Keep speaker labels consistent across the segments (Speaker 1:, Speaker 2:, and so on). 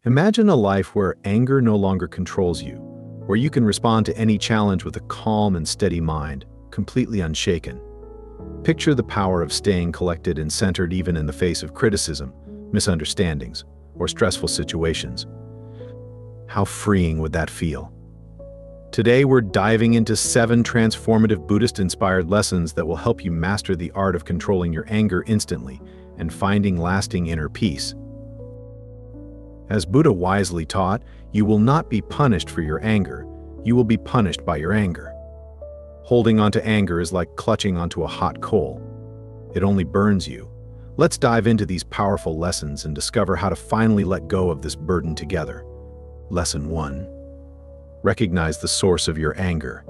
Speaker 1: Imagine a life where anger no longer controls you, where you can respond to any challenge with a calm and steady mind, completely unshaken. Picture the power of staying collected and centered even in the face of criticism, misunderstandings, or stressful situations. How freeing would that feel? Today, we're diving into 7 transformative Buddhist-inspired lessons that will help you master the art of controlling your anger instantly and finding lasting inner peace. As Buddha wisely taught, you will not be punished for your anger, you will be punished by your anger. Holding onto anger is like clutching onto a hot coal. It only burns you. Let's dive into these powerful lessons and discover how to finally let go of this burden together. Lesson 1. Recognize the source of your anger.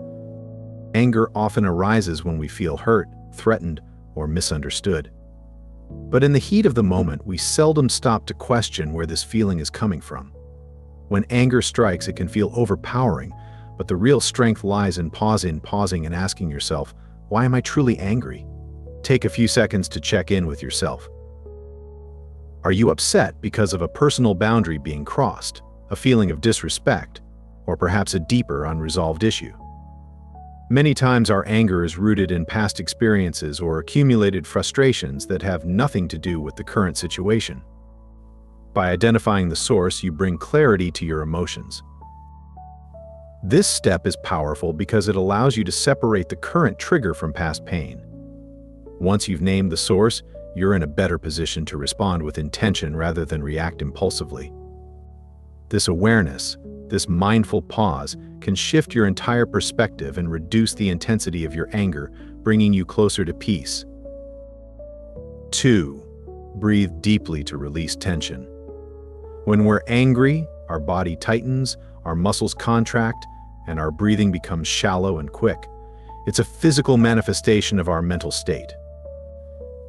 Speaker 1: Anger often arises when we feel hurt, threatened, or misunderstood. But in the heat of the moment, we seldom stop to question where this feeling is coming from. When anger strikes, it can feel overpowering, but the real strength lies in pausing and asking yourself, why am I truly angry? Take a few seconds to check in with yourself. Are you upset because of a personal boundary being crossed, a feeling of disrespect, or perhaps a deeper unresolved issue? Many times our anger is rooted in past experiences or accumulated frustrations that have nothing to do with the current situation. By identifying the source, you bring clarity to your emotions. This step is powerful because it allows you to separate the current trigger from past pain. Once you've named the source, you're in a better position to respond with intention rather than react impulsively. This awareness, this mindful pause, can shift your entire perspective and reduce the intensity of your anger, bringing you closer to peace. 2. Breathe deeply to release tension. When we're angry, our body tightens, our muscles contract, and our breathing becomes shallow and quick. It's a physical manifestation of our mental state.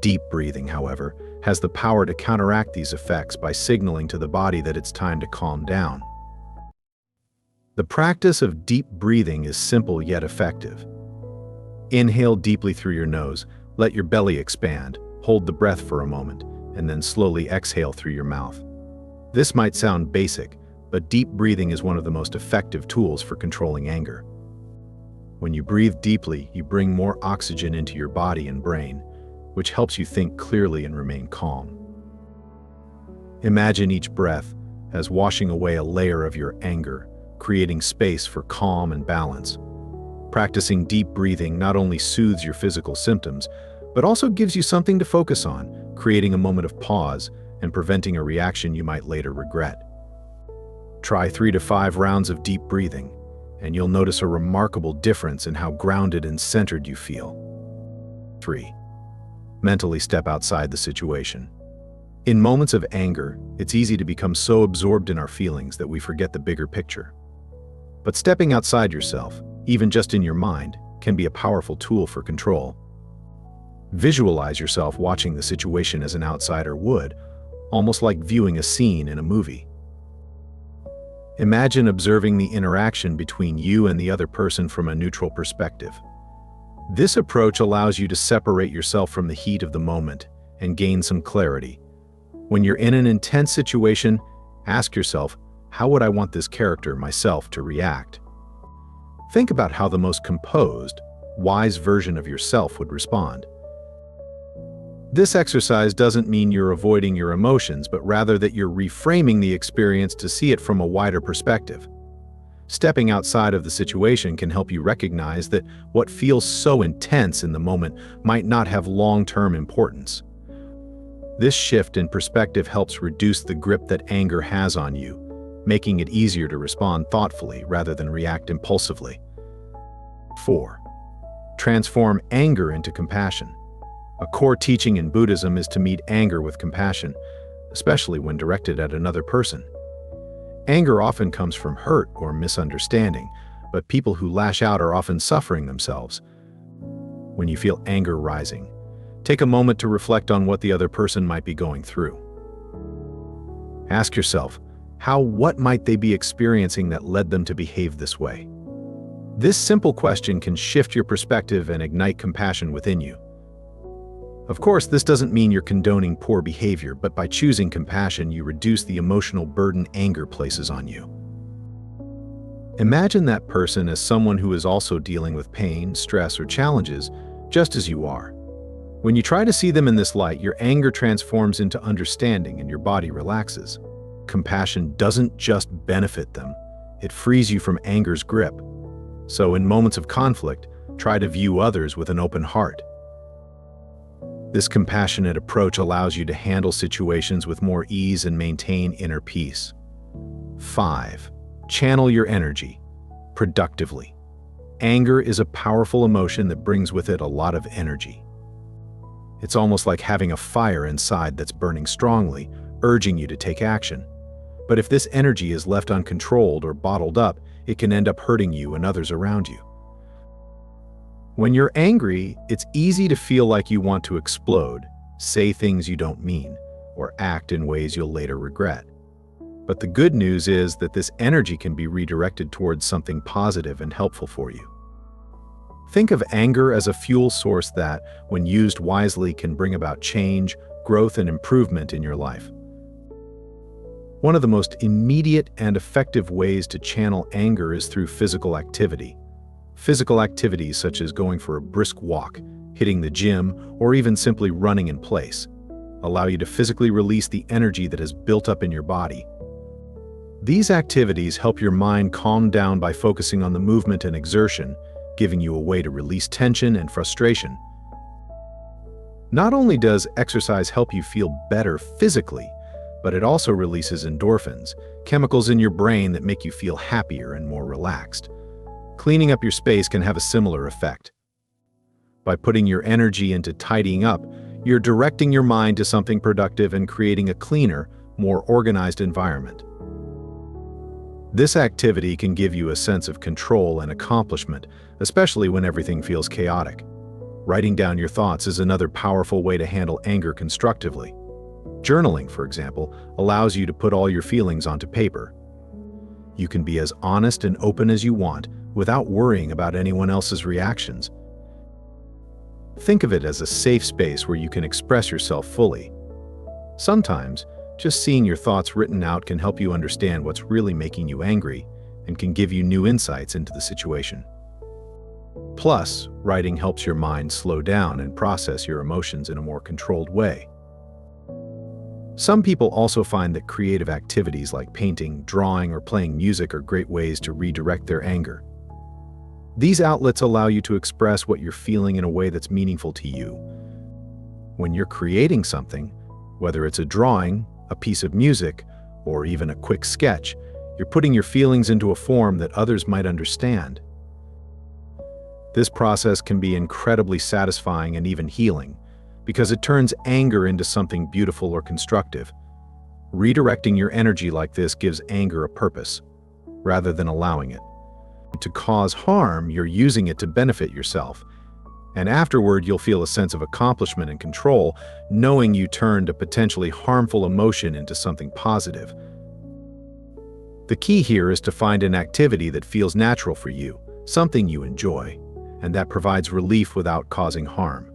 Speaker 1: Deep breathing, however, has the power to counteract these effects by signaling to the body that it's time to calm down. The practice of deep breathing is simple yet effective. Inhale deeply through your nose, let your belly expand, hold the breath for a moment, and then slowly exhale through your mouth. This might sound basic, but deep breathing is one of the most effective tools for controlling anger. When you breathe deeply, you bring more oxygen into your body and brain, which helps you think clearly and remain calm. Imagine each breath as washing away a layer of your anger, creating space for calm and balance. Practicing deep breathing not only soothes your physical symptoms, but also gives you something to focus on, creating a moment of pause and preventing a reaction you might later regret. Try 3 to 5 rounds of deep breathing, and you'll notice a remarkable difference in how grounded and centered you feel. 3. Mentally step outside the situation. In moments of anger, it's easy to become so absorbed in our feelings that we forget the bigger picture. But stepping outside yourself, even just in your mind, can be a powerful tool for control. Visualize yourself watching the situation as an outsider would, almost like viewing a scene in a movie. Imagine observing the interaction between you and the other person from a neutral perspective. This approach allows you to separate yourself from the heat of the moment and gain some clarity. When you're in an intense situation, ask yourself, how would I want this character, myself, to react? Think about how the most composed, wise version of yourself would respond. This exercise doesn't mean you're avoiding your emotions, but rather that you're reframing the experience to see it from a wider perspective. Stepping outside of the situation can help you recognize that what feels so intense in the moment might not have long-term importance. This shift in perspective helps reduce the grip that anger has on you, making it easier to respond thoughtfully rather than react impulsively. 4. Transform anger into compassion. A core teaching in Buddhism is to meet anger with compassion, especially when directed at another person. Anger often comes from hurt or misunderstanding, but people who lash out are often suffering themselves. When you feel anger rising, take a moment to reflect on what the other person might be going through. Ask yourself, what might they be experiencing that led them to behave this way? This simple question can shift your perspective and ignite compassion within you. Of course, this doesn't mean you're condoning poor behavior, but by choosing compassion, you reduce the emotional burden anger places on you. Imagine that person as someone who is also dealing with pain, stress, or challenges, just as you are. When you try to see them in this light, your anger transforms into understanding and your body relaxes. Compassion doesn't just benefit them, it frees you from anger's grip. So in moments of conflict, try to view others with an open heart. This compassionate approach allows you to handle situations with more ease and maintain inner peace. 5. Channel your energy productively. Anger is a powerful emotion that brings with it a lot of energy. It's almost like having a fire inside that's burning strongly, urging you to take action. But if this energy is left uncontrolled or bottled up, it can end up hurting you and others around you. When you're angry, it's easy to feel like you want to explode, say things you don't mean, or act in ways you'll later regret. But the good news is that this energy can be redirected towards something positive and helpful for you. Think of anger as a fuel source that, when used wisely, can bring about change, growth, and improvement in your life. One of the most immediate and effective ways to channel anger is through physical activity. Physical activities such as going for a brisk walk, hitting the gym, or even simply running in place allow you to physically release the energy that has built up in your body. These activities help your mind calm down by focusing on the movement and exertion, giving you a way to release tension and frustration. Not only does exercise help you feel better physically, but it also releases endorphins, chemicals in your brain that make you feel happier and more relaxed. Cleaning up your space can have a similar effect. By putting your energy into tidying up, you're directing your mind to something productive and creating a cleaner, more organized environment. This activity can give you a sense of control and accomplishment, especially when everything feels chaotic. Writing down your thoughts is another powerful way to handle anger constructively. Journaling, for example, allows you to put all your feelings onto paper. You can be as honest and open as you want without worrying about anyone else's reactions. Think of it as a safe space where you can express yourself fully. Sometimes, just seeing your thoughts written out can help you understand what's really making you angry and can give you new insights into the situation. Plus, writing helps your mind slow down and process your emotions in a more controlled way. Some people also find that creative activities like painting, drawing, or playing music are great ways to redirect their anger. These outlets allow you to express what you're feeling in a way that's meaningful to you. When you're creating something, whether it's a drawing, a piece of music, or even a quick sketch, you're putting your feelings into a form that others might understand. This process can be incredibly satisfying and even healing, because it turns anger into something beautiful or constructive. Redirecting your energy like this gives anger a purpose, rather than allowing it to cause harm. You're using it to benefit yourself. And afterward, you'll feel a sense of accomplishment and control, knowing you turned a potentially harmful emotion into something positive. The key here is to find an activity that feels natural for you, something you enjoy, and that provides relief without causing harm.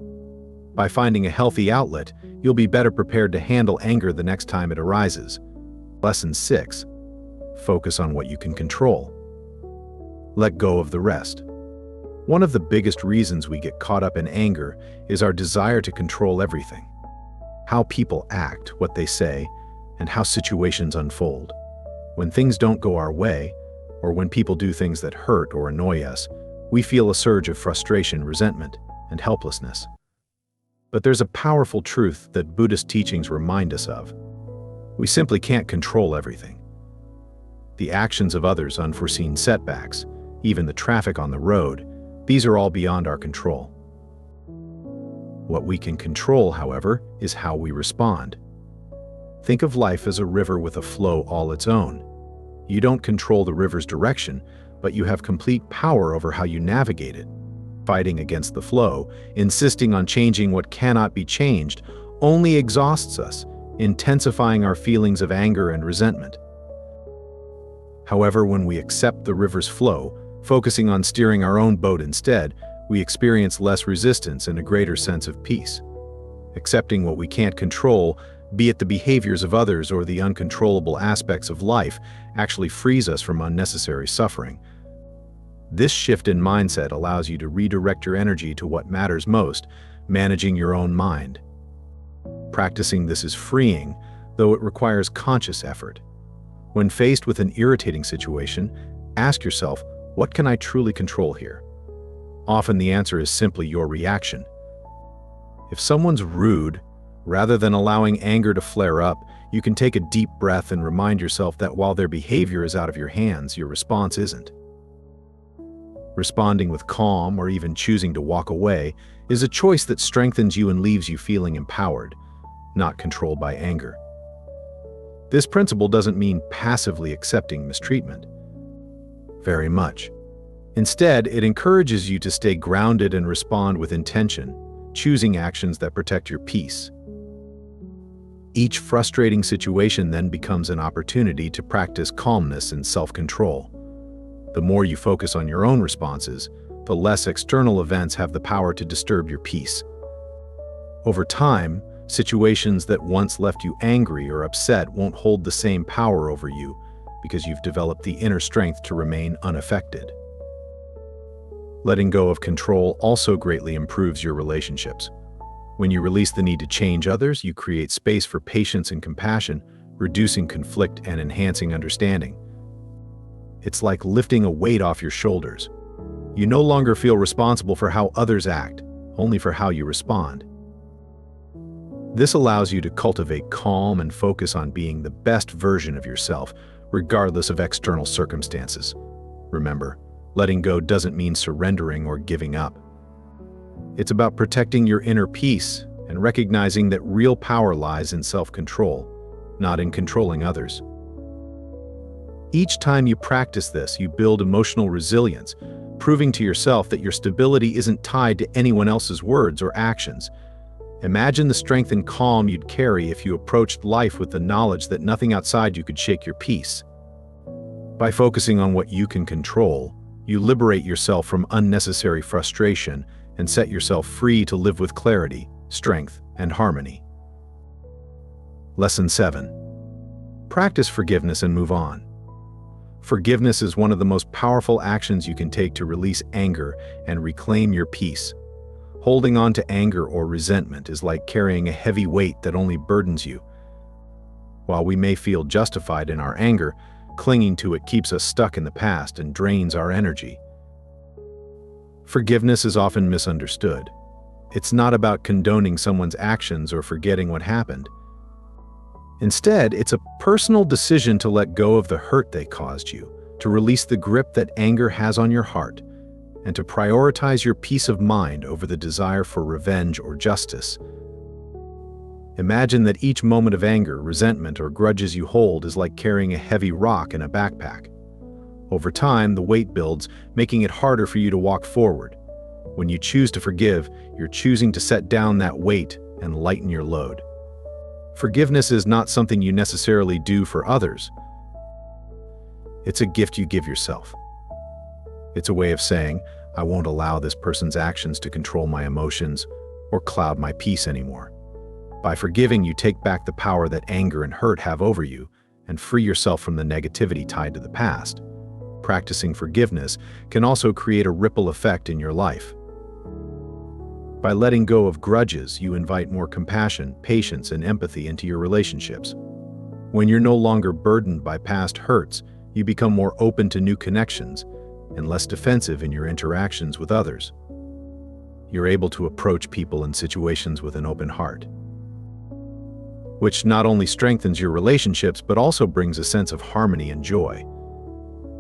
Speaker 1: By finding a healthy outlet, you'll be better prepared to handle anger the next time it arises. Lesson 6. Focus on what you can control. Let go of the rest. One of the biggest reasons we get caught up in anger is our desire to control everything. How people act, what they say, and how situations unfold. When things don't go our way, or when people do things that hurt or annoy us, we feel a surge of frustration, resentment, and helplessness. But there's a powerful truth that Buddhist teachings remind us of. We simply can't control everything. The actions of others, unforeseen setbacks, even the traffic on the road, these are all beyond our control. What we can control, however, is how we respond. Think of life as a river with a flow all its own. You don't control the river's direction, but you have complete power over how you navigate it. Fighting against the flow, insisting on changing what cannot be changed, only exhausts us, intensifying our feelings of anger and resentment. However, when we accept the river's flow, focusing on steering our own boat instead, we experience less resistance and a greater sense of peace. Accepting what we can't control, be it the behaviors of others or the uncontrollable aspects of life, actually frees us from unnecessary suffering. This shift in mindset allows you to redirect your energy to what matters most, managing your own mind. Practicing this is freeing, though it requires conscious effort. When faced with an irritating situation, ask yourself, what can I truly control here? Often the answer is simply your reaction. If someone's rude, rather than allowing anger to flare up, you can take a deep breath and remind yourself that while their behavior is out of your hands, your response isn't. Responding with calm or even choosing to walk away is a choice that strengthens you and leaves you feeling empowered, not controlled by anger. This principle doesn't mean passively accepting mistreatment. Very much. Instead, it encourages you to stay grounded and respond with intention, choosing actions that protect your peace. Each frustrating situation then becomes an opportunity to practice calmness and self-control. The more you focus on your own responses, the less external events have the power to disturb your peace. Over time, situations that once left you angry or upset won't hold the same power over you because you've developed the inner strength to remain unaffected. Letting go of control also greatly improves your relationships. When you release the need to change others, you create space for patience and compassion, reducing conflict and enhancing understanding. It's like lifting a weight off your shoulders. You no longer feel responsible for how others act, only for how you respond. This allows you to cultivate calm and focus on being the best version of yourself, regardless of external circumstances. Remember, letting go doesn't mean surrendering or giving up. It's about protecting your inner peace and recognizing that real power lies in self-control, not in controlling others. Each time you practice this, you build emotional resilience, proving to yourself that your stability isn't tied to anyone else's words or actions. Imagine the strength and calm you'd carry if you approached life with the knowledge that nothing outside you could shake your peace. By focusing on what you can control, you liberate yourself from unnecessary frustration and set yourself free to live with clarity, strength, and harmony. Lesson 7. Practice forgiveness and move on. Forgiveness is one of the most powerful actions you can take to release anger and reclaim your peace. Holding on to anger or resentment is like carrying a heavy weight that only burdens you. While we may feel justified in our anger, clinging to it keeps us stuck in the past and drains our energy. Forgiveness is often misunderstood. It's not about condoning someone's actions or forgetting what happened. Instead, it's a personal decision to let go of the hurt they caused you, to release the grip that anger has on your heart, and to prioritize your peace of mind over the desire for revenge or justice. Imagine that each moment of anger, resentment, or grudges you hold is like carrying a heavy rock in a backpack. Over time, the weight builds, making it harder for you to walk forward. When you choose to forgive, you're choosing to set down that weight and lighten your load. Forgiveness is not something you necessarily do for others. It's a gift you give yourself. It's a way of saying, I won't allow this person's actions to control my emotions or cloud my peace anymore. By forgiving, you take back the power that anger and hurt have over you and free yourself from the negativity tied to the past. Practicing forgiveness can also create a ripple effect in your life. By letting go of grudges, you invite more compassion, patience, and empathy into your relationships. When you're no longer burdened by past hurts, you become more open to new connections and less defensive in your interactions with others. You're able to approach people and situations with an open heart, which not only strengthens your relationships but also brings a sense of harmony and joy.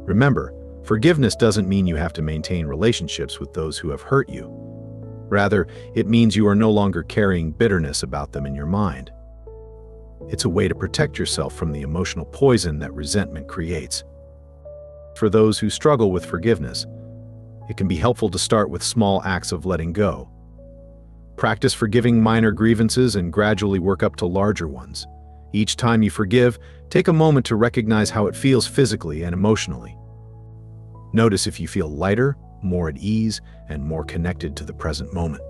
Speaker 1: Remember, forgiveness doesn't mean you have to maintain relationships with those who have hurt you. Rather, it means you are no longer carrying bitterness about them in your mind. It's a way to protect yourself from the emotional poison that resentment creates. For those who struggle with forgiveness, it can be helpful to start with small acts of letting go. Practice forgiving minor grievances and gradually work up to larger ones. Each time you forgive, take a moment to recognize how it feels physically and emotionally. Notice if you feel lighter, more at ease, and more connected to the present moment.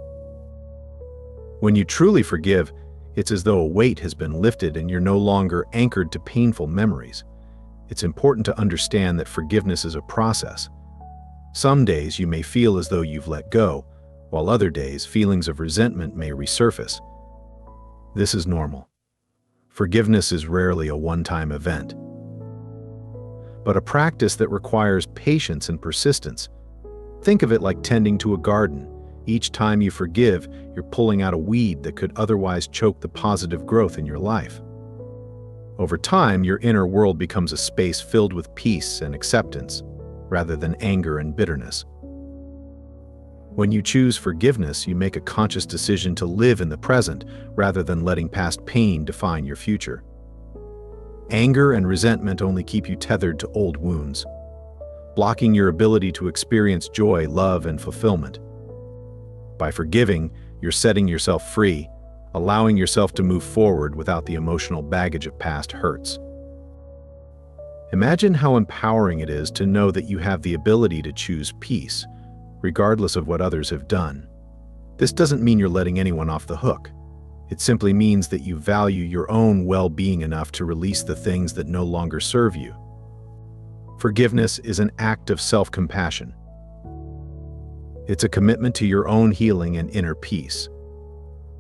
Speaker 1: When you truly forgive, it's as though a weight has been lifted and you're no longer anchored to painful memories. It's important to understand that forgiveness is a process. Some days you may feel as though you've let go, while other days feelings of resentment may resurface. This is normal. Forgiveness is rarely a one-time event, but a practice that requires patience and persistence. Think of it like tending to a garden. Each time you forgive, you're pulling out a weed that could otherwise choke the positive growth in your life. Over time, your inner world becomes a space filled with peace and acceptance, rather than anger and bitterness. When you choose forgiveness, you make a conscious decision to live in the present rather than letting past pain define your future. Anger and resentment only keep you tethered to old wounds, blocking your ability to experience joy, love, and fulfillment. By forgiving, you're setting yourself free, allowing yourself to move forward without the emotional baggage of past hurts. Imagine how empowering it is to know that you have the ability to choose peace, regardless of what others have done. This doesn't mean you're letting anyone off the hook. It simply means that you value your own well-being enough to release the things that no longer serve you. Forgiveness is an act of self-compassion. It's a commitment to your own healing and inner peace.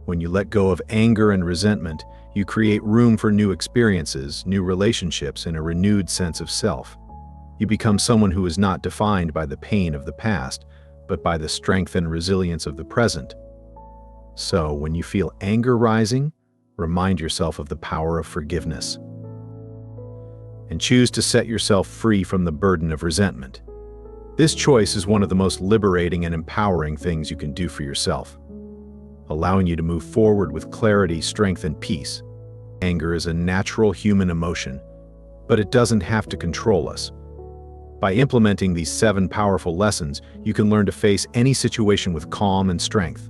Speaker 1: When you let go of anger and resentment, you create room for new experiences, new relationships, and a renewed sense of self. You become someone who is not defined by the pain of the past, but by the strength and resilience of the present. So, when you feel anger rising, remind yourself of the power of forgiveness and choose to set yourself free from the burden of resentment. This choice is one of the most liberating and empowering things you can do for yourself, allowing you to move forward with clarity, strength, and peace. Anger is a natural human emotion, but it doesn't have to control us. By implementing these 7 powerful lessons, you can learn to face any situation with calm and strength.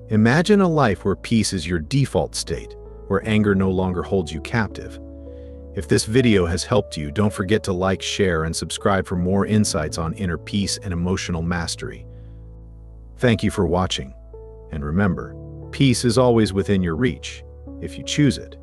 Speaker 1: Imagine a life where peace is your default state, where anger no longer holds you captive. If this video has helped you, don't forget to like, share, and subscribe for more insights on inner peace and emotional mastery. Thank you for watching. And remember, peace is always within your reach, if you choose it.